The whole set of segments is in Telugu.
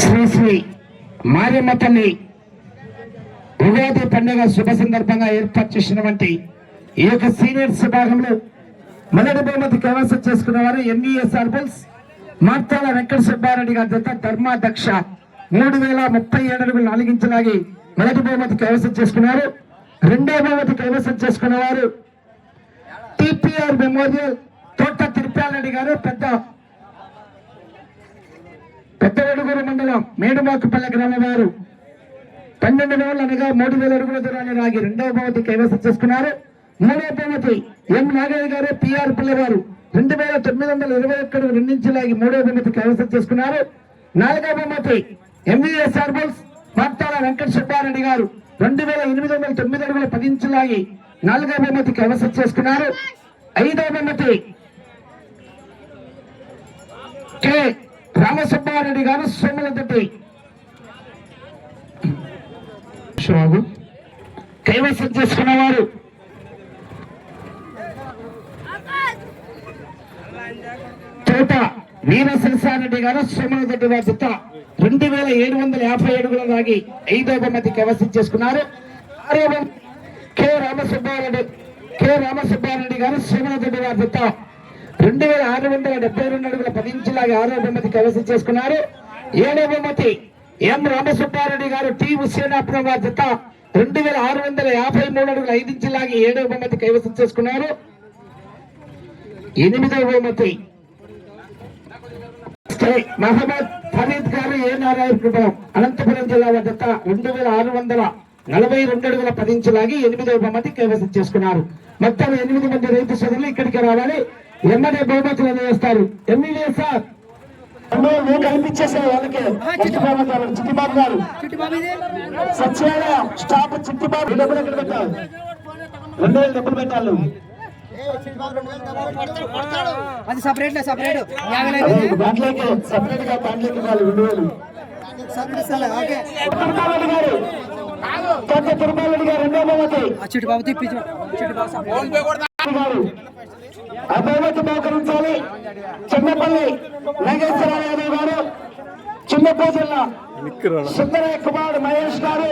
శ్రీ శ్రీ మారియమ్మ తల్లి ఉగాది పండుగ శుభ సందర్భంగా ఏర్పాటు చేసినటువంటి ఈ యొక్క సీనియర్స్ విభాగంలో మొదటి బహుమతి కైవసం చేసుకున్న వారు ఎంఈఎస్ ఆర్బల్స్ మార్తాల వెంకట సుబ్బారెడ్డి గారి జత ధర్మాధ్యక్ష 3037 అడుగులు 4 ఇంచులాగి మొదటి బహుమతి కైవసం చేసుకున్నారు. రెండో బహుమతి కైవసం చేసుకున్న వారు టిపిఆర్ మెమోరియల్ తోట తిరుపాలరెడ్డి గారు పెద్దవడుగురు మండలం మేడుమాకుపల్లె గ్రామం వారు 12 రోజులు అనగా 3000 అడుగుల దూరాన్ని లాగి రెండవ బహుమతి కైవసం చేసుకున్నారు. మూడవ బహుమతి ఎం నాగయ్య గారు పిఆర్ పిల్ల వారు 2921 అడుగులు 2 ఇంచులు లాగి మూడవ బహుమతి కైవసం చేసుకున్నారు. నాలుగవ బహుమతి ఎంవీఎస్ ఆర్బల్స్ మార్తాల వెంకట సుబ్బారెడ్డి గారు 2809 అడుగుల 10 ఇంచులు లాగి నాలుగవ బహుమతి కైవసం చేసుకున్నారు. ఐదవ బహుమతి కె రామసుబ్బారెడ్డి గారు సోమలతోటి కైవసం చేసుకున్నవారు తోట వీరశేషారెడ్డి గారు సోమలతోటి వారి జత 2750 అడుగుల లాగి ఐదవ బహుమతి కైవసం చేసుకున్నారు. ఆరవ కె రామసుబ్బారెడ్డి గారు సోమలతోటి వారి జత 2672 అడుగుల 10 ఇంచులాగా ఆరవ బహుమతి కైవసం చేసుకున్నారు. ఏడవ బహుమతి ఎం రామసుబ్బారెడ్డి గారు టి హుస్సేనాపురం వారి జత 2653 అడుగుల 5 ఇంచులాగి ఏడవ బహుమతి కైవసం చేసుకున్నారు. ఎనిమిదవ బహుమతి మహమ్మద్ ఫరీద్ గారు ఏ నారాయణపురం అనంతపురం జిల్లా వారి జత 2642 అడుగుల 10 ఇంచులాగి ఎనిమిదవ బహుమతి కైవసం చేసుకున్నారు. మొత్తం 8 మంది రైతు సోదరులు ఇక్కడికి రావాలి. ఎమ్మెల్యే బహుమతులు అందజేస్తారు. ఎమ్మెల్యే సార్ కనిపించేసారు వాళ్ళకి చిట్టిబాబు గారు సచివాలయ స్టాఫ్ చిట్టిబాబు డబ్బులు ఎక్కడ పెట్టాలి 2000 డబ్బులు పెట్టాలి. అది సపరేట్ దాంట్లోకి సపరేట్ గా దాంట్లోకి 2000 గారు తిరుపాలరెడ్డి గారు రెండో బహుమతి చిట్టిబాబు ఆ బహుమతి బహుకరించాలి. చిన్నపల్లి నాగేశ్వరరావు యాదవ్ గారు, చిన్నపూజల్ల సుందరయ్య కుమారుడు మహేష్ గారు,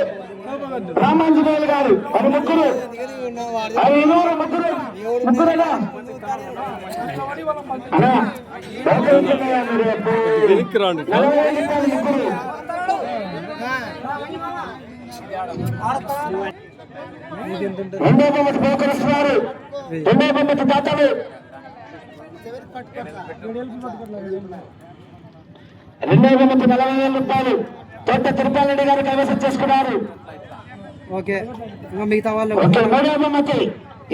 రామాంజనేయులు గారు వారి ముగ్గురు ముగ్గురుగా రెండో బహుమతి బహుకరిస్తున్నారు. రెండో బహుమతి దాతలు రెండో బహుమతి 40,000 రూపాయలు తోట తిరుపాలరెడ్డి గారు కైవసం చేసుకున్నారు. మిగతా వాళ్ళు మూడో బహుమతి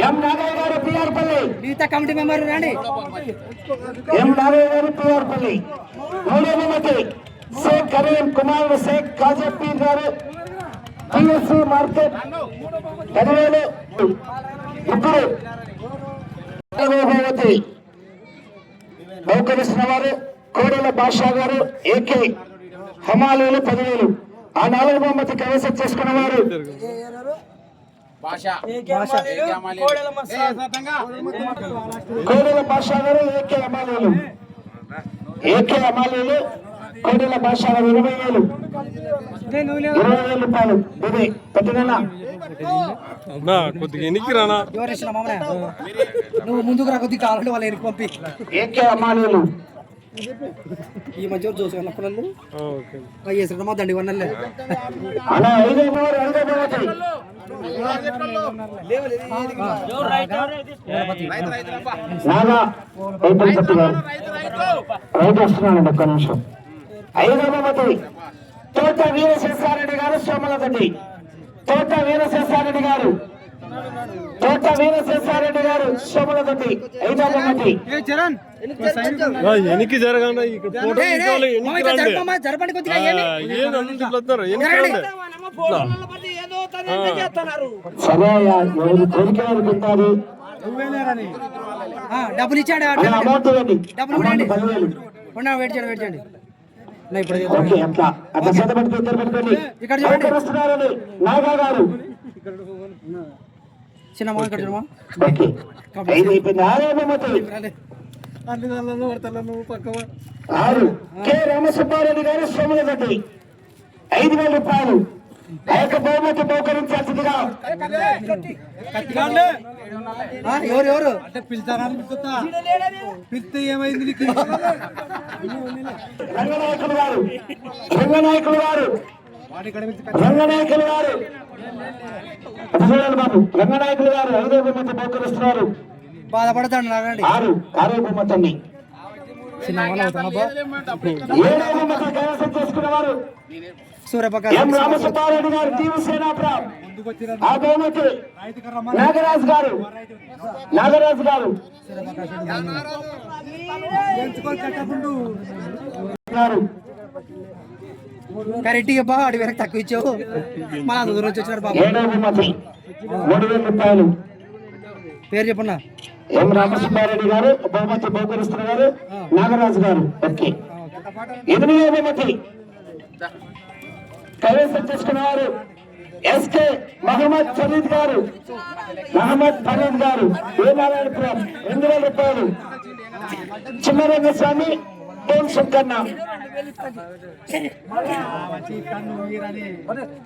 ఎం నాగయ్య గారు పిఆర్పల్లి మిగతా కమిటీ మెంబర్ రండి. ఎం నాగయ్య గారు పిఆర్పల్లి. మూడో బహుమతి షేక్ కరీం కుమార్ షేక్ కాజప్పీర్ గారు పిఎస్సి మార్కెట్ 10,000 ముగ్గురు. బహుమతి బహుకరిస్తున్న వారు కోడెల బాషా గారు ఏకే హమాలీలు 10,000. ఆ 4వ బహుమతి కైవసం చేసుకున్న వారు కోడెల బాషా గారు ఏకే హమాలీలు కోడెల బాషా గారు 20,000 రూపాయలు. ఇది పెట్టినా కొద్దిగా ఎన్నికి రానా నువ్వు ముందుకు రా, కొద్దిగా కావాలంటే వాళ్ళు ఎనికి పంపి ఏకే హమాలీలు ఈ మధ్య చూసుకున్నప్పుడు మా దండి వన్నలే రైతు వస్తున్నానండి ఒక్క నిమిషం. 5వ బహుమతి తోట వీరశేషారెడ్డి గారు సోమలతోటి తోట వీరశేషారెడ్డి గారు సోమలతోటి 5వ బహుమతి. ఎనికి జరగండి సరే ఎవరు కోరిక ఉంటారు. డబ్బులు ఇచ్చాడు అమౌంట్ డబ్బులు వెయిట్ చేయండి ఇక్కడ నాగా గారు చిన్న అయిపోయింది. 6వ బహుమతి అన్ని దానిలో పడతా నువ్వు పక్కవ 6 కె రామసుబ్బారెడ్డి గారు సోమలగడ్డి 5,000 రూపాయలు ఆ యొక్క బహుమతి బహుకరించి అతిథిగా ఎవరు అంటే పిలుతారా పిలిస్తే ఏమైంది నీకు రంగనాయకులు గారు రంగనాయకులు గారు రంగనాయకులు గారు చూడండి బాబు రంగనాయకులు గారు 5వ బహుమతి బహుకరిస్తున్నారు బాధపడతాడు నాగండి 6వ బహుమతిని చిన్న వాళ్ళు అవుతున్నా 7వ బహుమతి కైవసం చేసుకున్నవారు సూర్యపక్క ఎం రామసుబ్బారెడ్డి గారు టీవీ సేనాపురం ఆ బహుమతి నాగరాజు గారు గారు కరెక్ట్గా బా అడి వరకు తక్కువ ఇచ్చావు మన దూరం నుంచి వచ్చినాడు బాబు 7వ బహుమతి 3,000 రూపాయలు పేరు చెప్పన్నా ఎం రామసుబ్బారెడ్డి గారు బహుమతి బహుకరిస్తున్నారు నాగరాజు గారు ఓకే 8వ బహుమతి కైవసం చేసుకున్నవారు ఎస్కే మహమ్మద్ ఫరీద్ గారు ఏ నారాయణపురం 2,000 రూపాయలు చిన్నరంగస్వామి డోన్ శంకన్న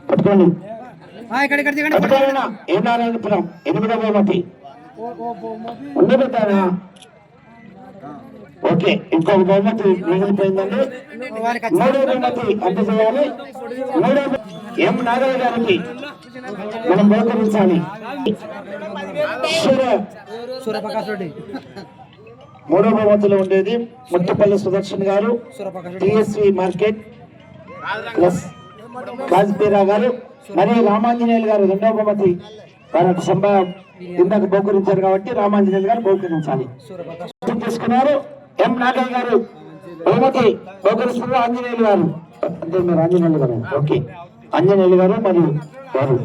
పట్టుకోండి ఇక్కడ పట్టుకోవాలన్నా ఏ నారాయణపురం 8వ బహుమతి ఉండబెట్టారా ఓకే ఇంకొక బహుమతి మిగిలిపోయిందండి 3వ బహుమతి అందజేయాలి 3వ ఎం నాగయ్య గారికి మనం బహుకరించాలి సూర్యప్రకాష్ రెడ్డి 3వ బహుమతిలో ఉండేది ముట్టుపల్లి సుదర్శన్ గారు సూర్యప్రకాష్ టిఎస్వి మార్కెట్ ప్లస్ కాజ్పీరా గారు మరియు రామాంజనేయులు గారు 2వ బహుమతి వారికి ఇందాక బహుకరించారు కాబట్టి రామాంజనేయులు గారు బహుకరించాలి తీసుకున్నారు ఎం నాగయ్య గారు బహుమతి బహుకరిస్తున్నారు ఆంజనేయులు గారు అంటే మీరు ఆంజనేయులు గారు ఓకే ఆంజనేయులు గారు మరియు వారు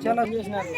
చాలా చేసినారు